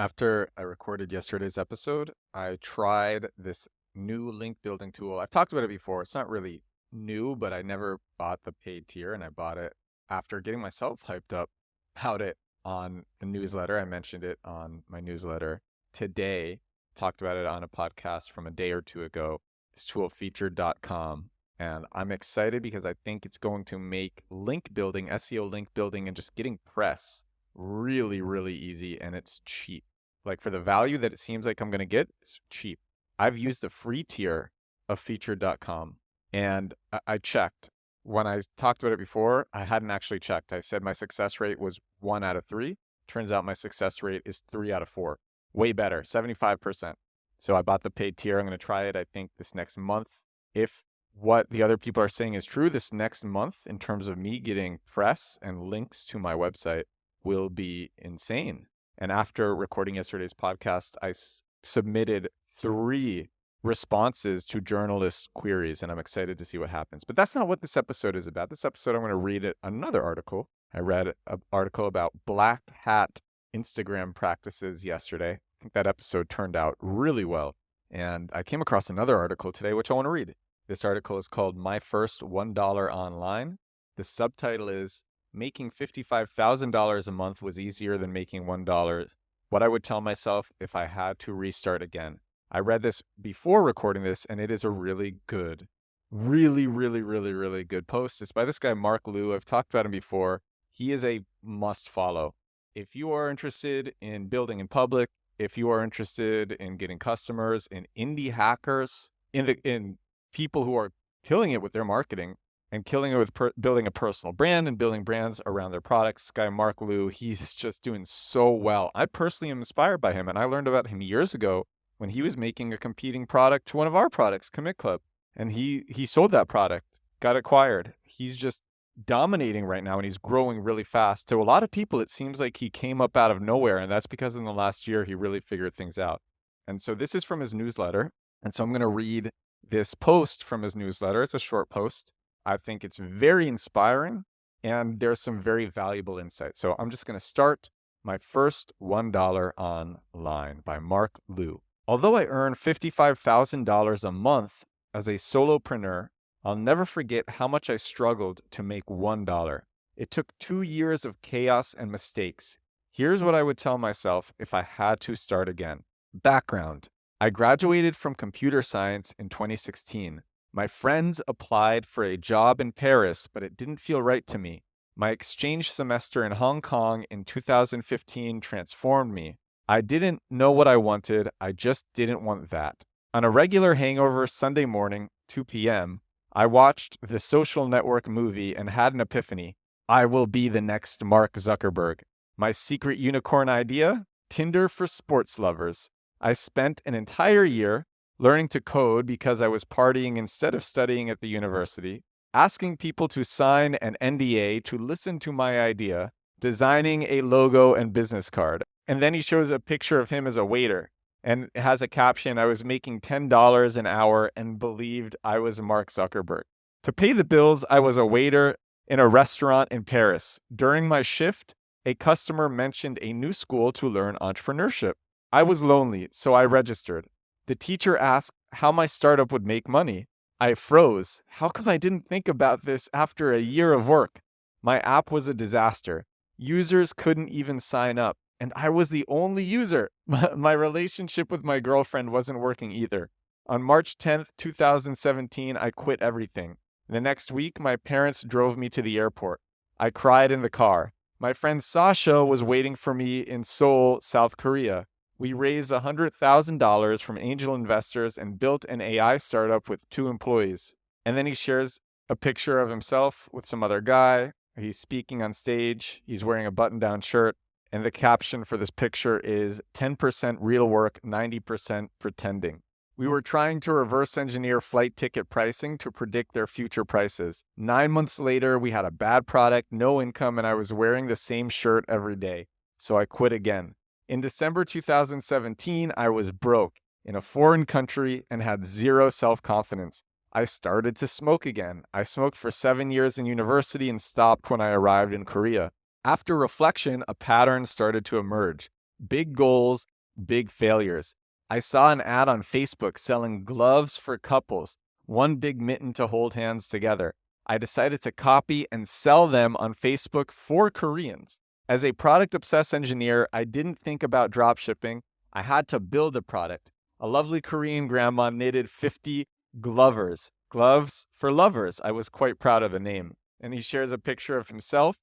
After I recorded yesterday's episode, I tried this new link building tool. I've talked about it before. It's not really new, but I never bought the paid tier, and I bought it after getting myself hyped up about it on the newsletter. I mentioned it on my newsletter today, talked about it on a podcast from a day or two ago. This tool, featured.com. And I'm excited because I think it's going to make link building, SEO link building, and just getting press really, really easy, and it's cheap. Like, for the value that it seems like I'm going to get, it's cheap. I've used the free tier of featured.com, and I checked. When I talked about it before, I hadn't actually checked. I said my success rate was 1 out of 3. Turns out my success rate is 3 out of 4. Way better, 75%. So I bought the paid tier. I'm going to try it, I think, this next month. If what the other people are saying is true, this next month, in terms of me getting press and links to my website, will be insane. And after recording yesterday's podcast, I submitted 3 responses to journalist queries, and I'm excited to see what happens. But that's not what this episode is about. This episode, I'm going to read another article. I read an article about black hat Instagram practices yesterday. I think that episode turned out really well. And I came across another article today, which I want to read. This article is called My First $1 Online. The subtitle is Making $55,000 a month was easier than making $1. What I would tell myself if I had to restart again. I read this before recording this, and it is a really good, really good post. It's by this guy, Marc Lou. I've talked about him before. He is a must follow. If you are interested in building in public, if you are interested in getting customers, in indie hackers, in people who are killing it with their marketing, and killing it with building a personal brand and building brands around their products. This guy, Marc Lou, he's just doing so well. I personally am inspired by him, and I learned about him years ago when he was making a competing product to one of our products, Commit Club. And he sold that product, got acquired. He's just dominating right now, and he's growing really fast. To a lot of people, it seems like he came up out of nowhere, and that's because in the last year, he really figured things out. And so this is from his newsletter. And so I'm going to read this post from his newsletter. It's a short post. I think it's very inspiring, and there's some very valuable insights. So I'm just going to start My First $1 Online by Marc Lou. Although I earn $55,000 a month as a solopreneur, I'll never forget how much I struggled to make $1. It took 2 years of chaos and mistakes. Here's what I would tell myself if I had to start again. Background. I graduated from computer science in 2016. My friends applied for a job in Paris, but it didn't feel right to me. My exchange semester in Hong Kong in 2015 transformed me. I didn't know what I wanted. I just didn't want that. On a regular hangover Sunday morning, 2 p.m., I watched the Social Network movie and had an epiphany. I will be the next Mark Zuckerberg. My secret unicorn idea? Tinder for sports lovers. I spent an entire year learning to code because I was partying instead of studying at the university, asking people to sign an NDA to listen to my idea, designing a logo and business card. And then he shows a picture of him as a waiter and has a caption, I was making $10 an hour and believed I was Mark Zuckerberg. To pay the bills, I was a waiter in a restaurant in Paris. During my shift, a customer mentioned a new school to learn entrepreneurship. I was lonely, so I registered. The teacher asked how my startup would make money. I froze. How come I didn't think about this after a year of work? My app was a disaster. Users couldn't even sign up, and I was the only user. My relationship with my girlfriend wasn't working either. On March 10th, 2017, I quit everything. The next week, my parents drove me to the airport. I cried in the car. My friend Sasha was waiting for me in Seoul, South Korea. We raised $100,000 from angel investors and built an AI startup with 2 employees. And then he shares a picture of himself with some other guy. He's speaking on stage. He's wearing a button-down shirt. And the caption for this picture is 10% real work, 90% pretending. We were trying to reverse engineer flight ticket pricing to predict their future prices. 9 months later, we had a bad product, no income, and I was wearing the same shirt every day. So I quit again. In December 2017, I was broke in a foreign country and had zero self-confidence. I started to smoke again. I smoked for 7 years in university and stopped when I arrived in Korea. After reflection, a pattern started to emerge. Big goals, big failures. I saw an ad on Facebook selling gloves for couples, one big mitten to hold hands together. I decided to copy and sell them on Facebook for Koreans. As a product-obsessed engineer, I didn't think about dropshipping. I had to build a product. A lovely Korean grandma knitted 50 glovers. Gloves for lovers. I was quite proud of the name. And he shares a picture of himself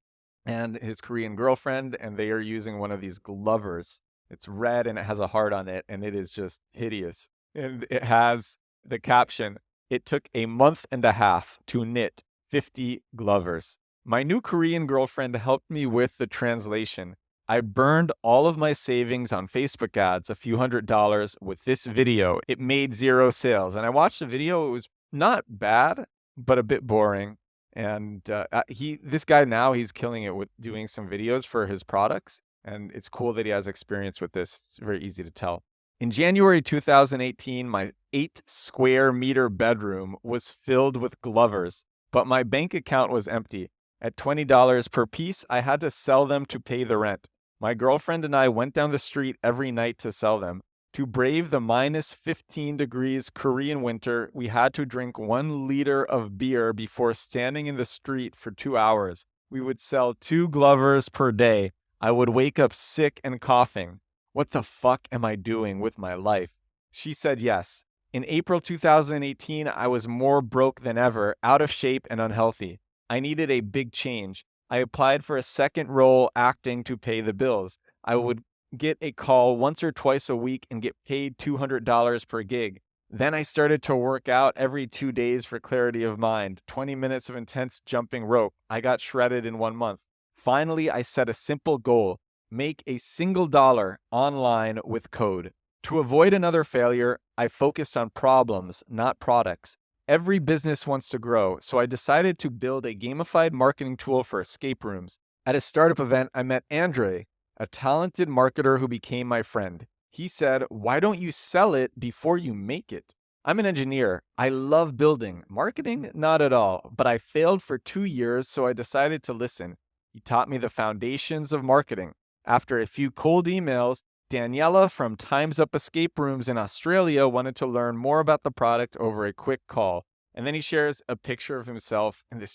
and his Korean girlfriend, and they are using one of these glovers. It's red and it has a heart on it, and it is just hideous. And it has the caption, "It took a month and a half to knit 50 glovers." My new Korean girlfriend helped me with the translation. I burned all of my savings on Facebook ads, a few $100s, with this video. It made 0 sales. And I watched the video. It was not bad, but a bit boring. And this guy now, he's killing it with doing some videos for his products. And it's cool that he has experience with this. It's very easy to tell. In January 2018, my 8 square meter bedroom was filled with glovers, but my bank account was empty. At $20 per piece, I had to sell them to pay the rent. My girlfriend and I went down the street every night to sell them. To brave the minus 15 degrees Korean winter, we had to drink 1 liter of beer before standing in the street for 2 hours. We would sell 2 glovers per day. I would wake up sick and coughing. What the fuck am I doing with my life? She said yes. In April 2018, I was more broke than ever, out of shape and unhealthy. I needed a big change. I applied for a second role acting to pay the bills. I would get a call once or twice a week and get paid $200 per gig. Then I started to work out every 2 days for clarity of mind. 20 minutes of intense jumping rope. I got shredded in 1 month. Finally, I set a simple goal. Make a single dollar online with code. To avoid another failure, I focused on problems, not products. Every business wants to grow, so I decided to build a gamified marketing tool for escape rooms. At a startup event, I met Andre, a talented marketer who became my friend. He said, "Why don't you sell it before you make it?" I'm an engineer. I love building. Marketing, not at all. But I failed for 2 years, so I decided to listen. He taught me the foundations of marketing. After a few cold emails, Daniela from Time's Up Escape Rooms in Australia wanted to learn more about the product over a quick call. And then he shares a picture of himself, and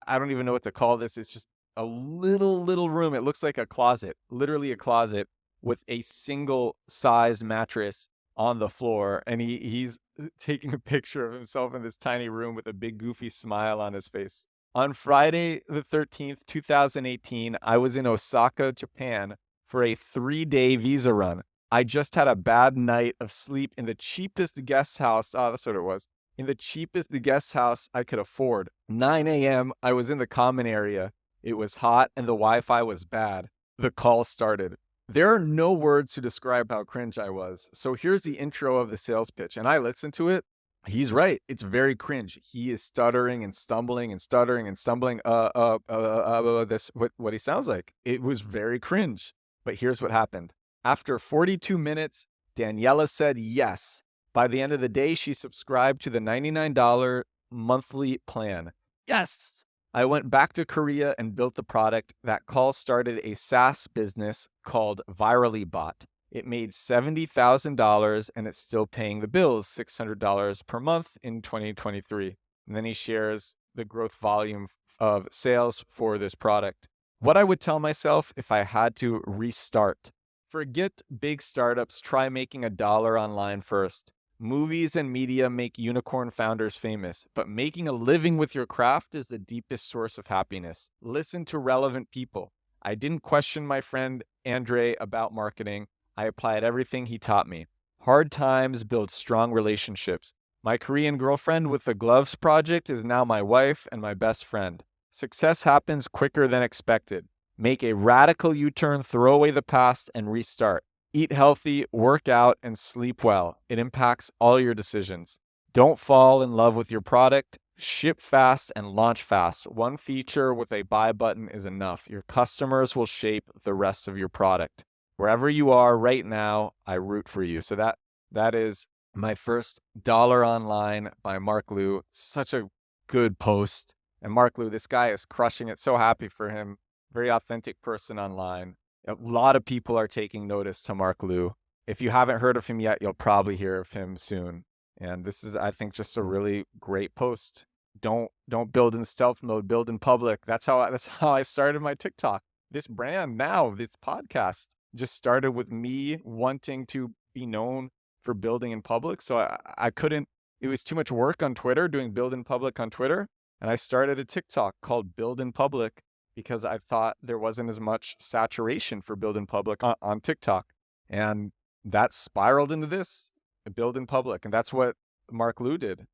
I don't even know what to call this. It's just a little room. It looks like a closet, literally a closet with a single sized mattress on the floor. And he's taking a picture of himself in this tiny room with a big goofy smile on his face. On Friday the 13th, 2018, I was in Osaka, Japan for a 3-day visa run. I just had a bad night of sleep in the cheapest guest house. Oh, that's what it was. In the cheapest guest house I could afford. 9 a.m., I was in the common area. It was hot and the Wi-Fi was bad. The call started. There are no words to describe how cringe I was. So here's the intro of the sales pitch. And I listened to it. He's right. It's very cringe. He is stuttering and stumbling and stuttering and stumbling. This what he sounds like. It was very cringe. But here's what happened. After 42 minutes, Daniela said yes. By the end of the day, she subscribed to the $99 monthly plan. Yes! I went back to Korea and built the product. That call started a SaaS business called Virally Bot. It made $70,000 and it's still paying the bills, $600 per month in 2023. And then he shares the growth volume of sales for this product. What I would tell myself if I had to restart. Forget big startups, try making $1 online first. Movies and media make unicorn founders famous, but making a living with your craft is the deepest source of happiness. Listen to relevant people. I didn't question my friend Andre about marketing. I applied everything he taught me. Hard times build strong relationships. My Korean girlfriend with the gloves project is now my wife and my best friend. Success happens quicker than expected. Make a radical U-turn, throw away the past, and restart. Eat healthy, work out, and sleep well. It impacts all your decisions. Don't fall in love with your product. Ship fast and launch fast. One feature with a buy button is enough. Your customers will shape the rest of your product. Wherever you are right now, I root for you. So that is my first $1 online by Marc Lou. Such a good post. And Marc Lou, this guy is crushing it. So happy for him. Very authentic person online. A lot of people are taking notice to Marc Lou. If you haven't heard of him yet, you'll probably hear of him soon. And this is, I think, just a really great post. Don't build in stealth mode, build in public. That's how I started my TikTok. This brand now, this podcast just started with me wanting to be known for building in public. So I couldn't, it was too much work on Twitter doing build in public on Twitter. And I started a TikTok called Build in Public because I thought there wasn't as much saturation for build in public on TikTok. And that spiraled into this build in public. And that's what Marc Lou did.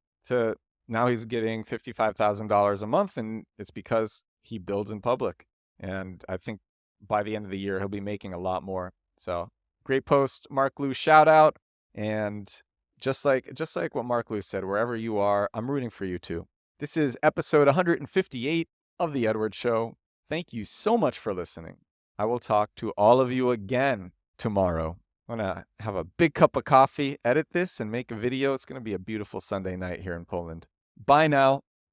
Now he's getting $55,000 a month, and it's because he builds in public. And I think by the end of the year, he'll be making a lot more. So great post, Marc Lou, shout out. And just like what Marc Lou said, wherever you are, I'm rooting for you too. This is episode 158 of The Edward Show. Thank you so much for listening. I will talk to all of you again tomorrow. I'm going to have a big cup of coffee, edit this, and make a video. It's going to be a beautiful Sunday night here in Poland. Bye now.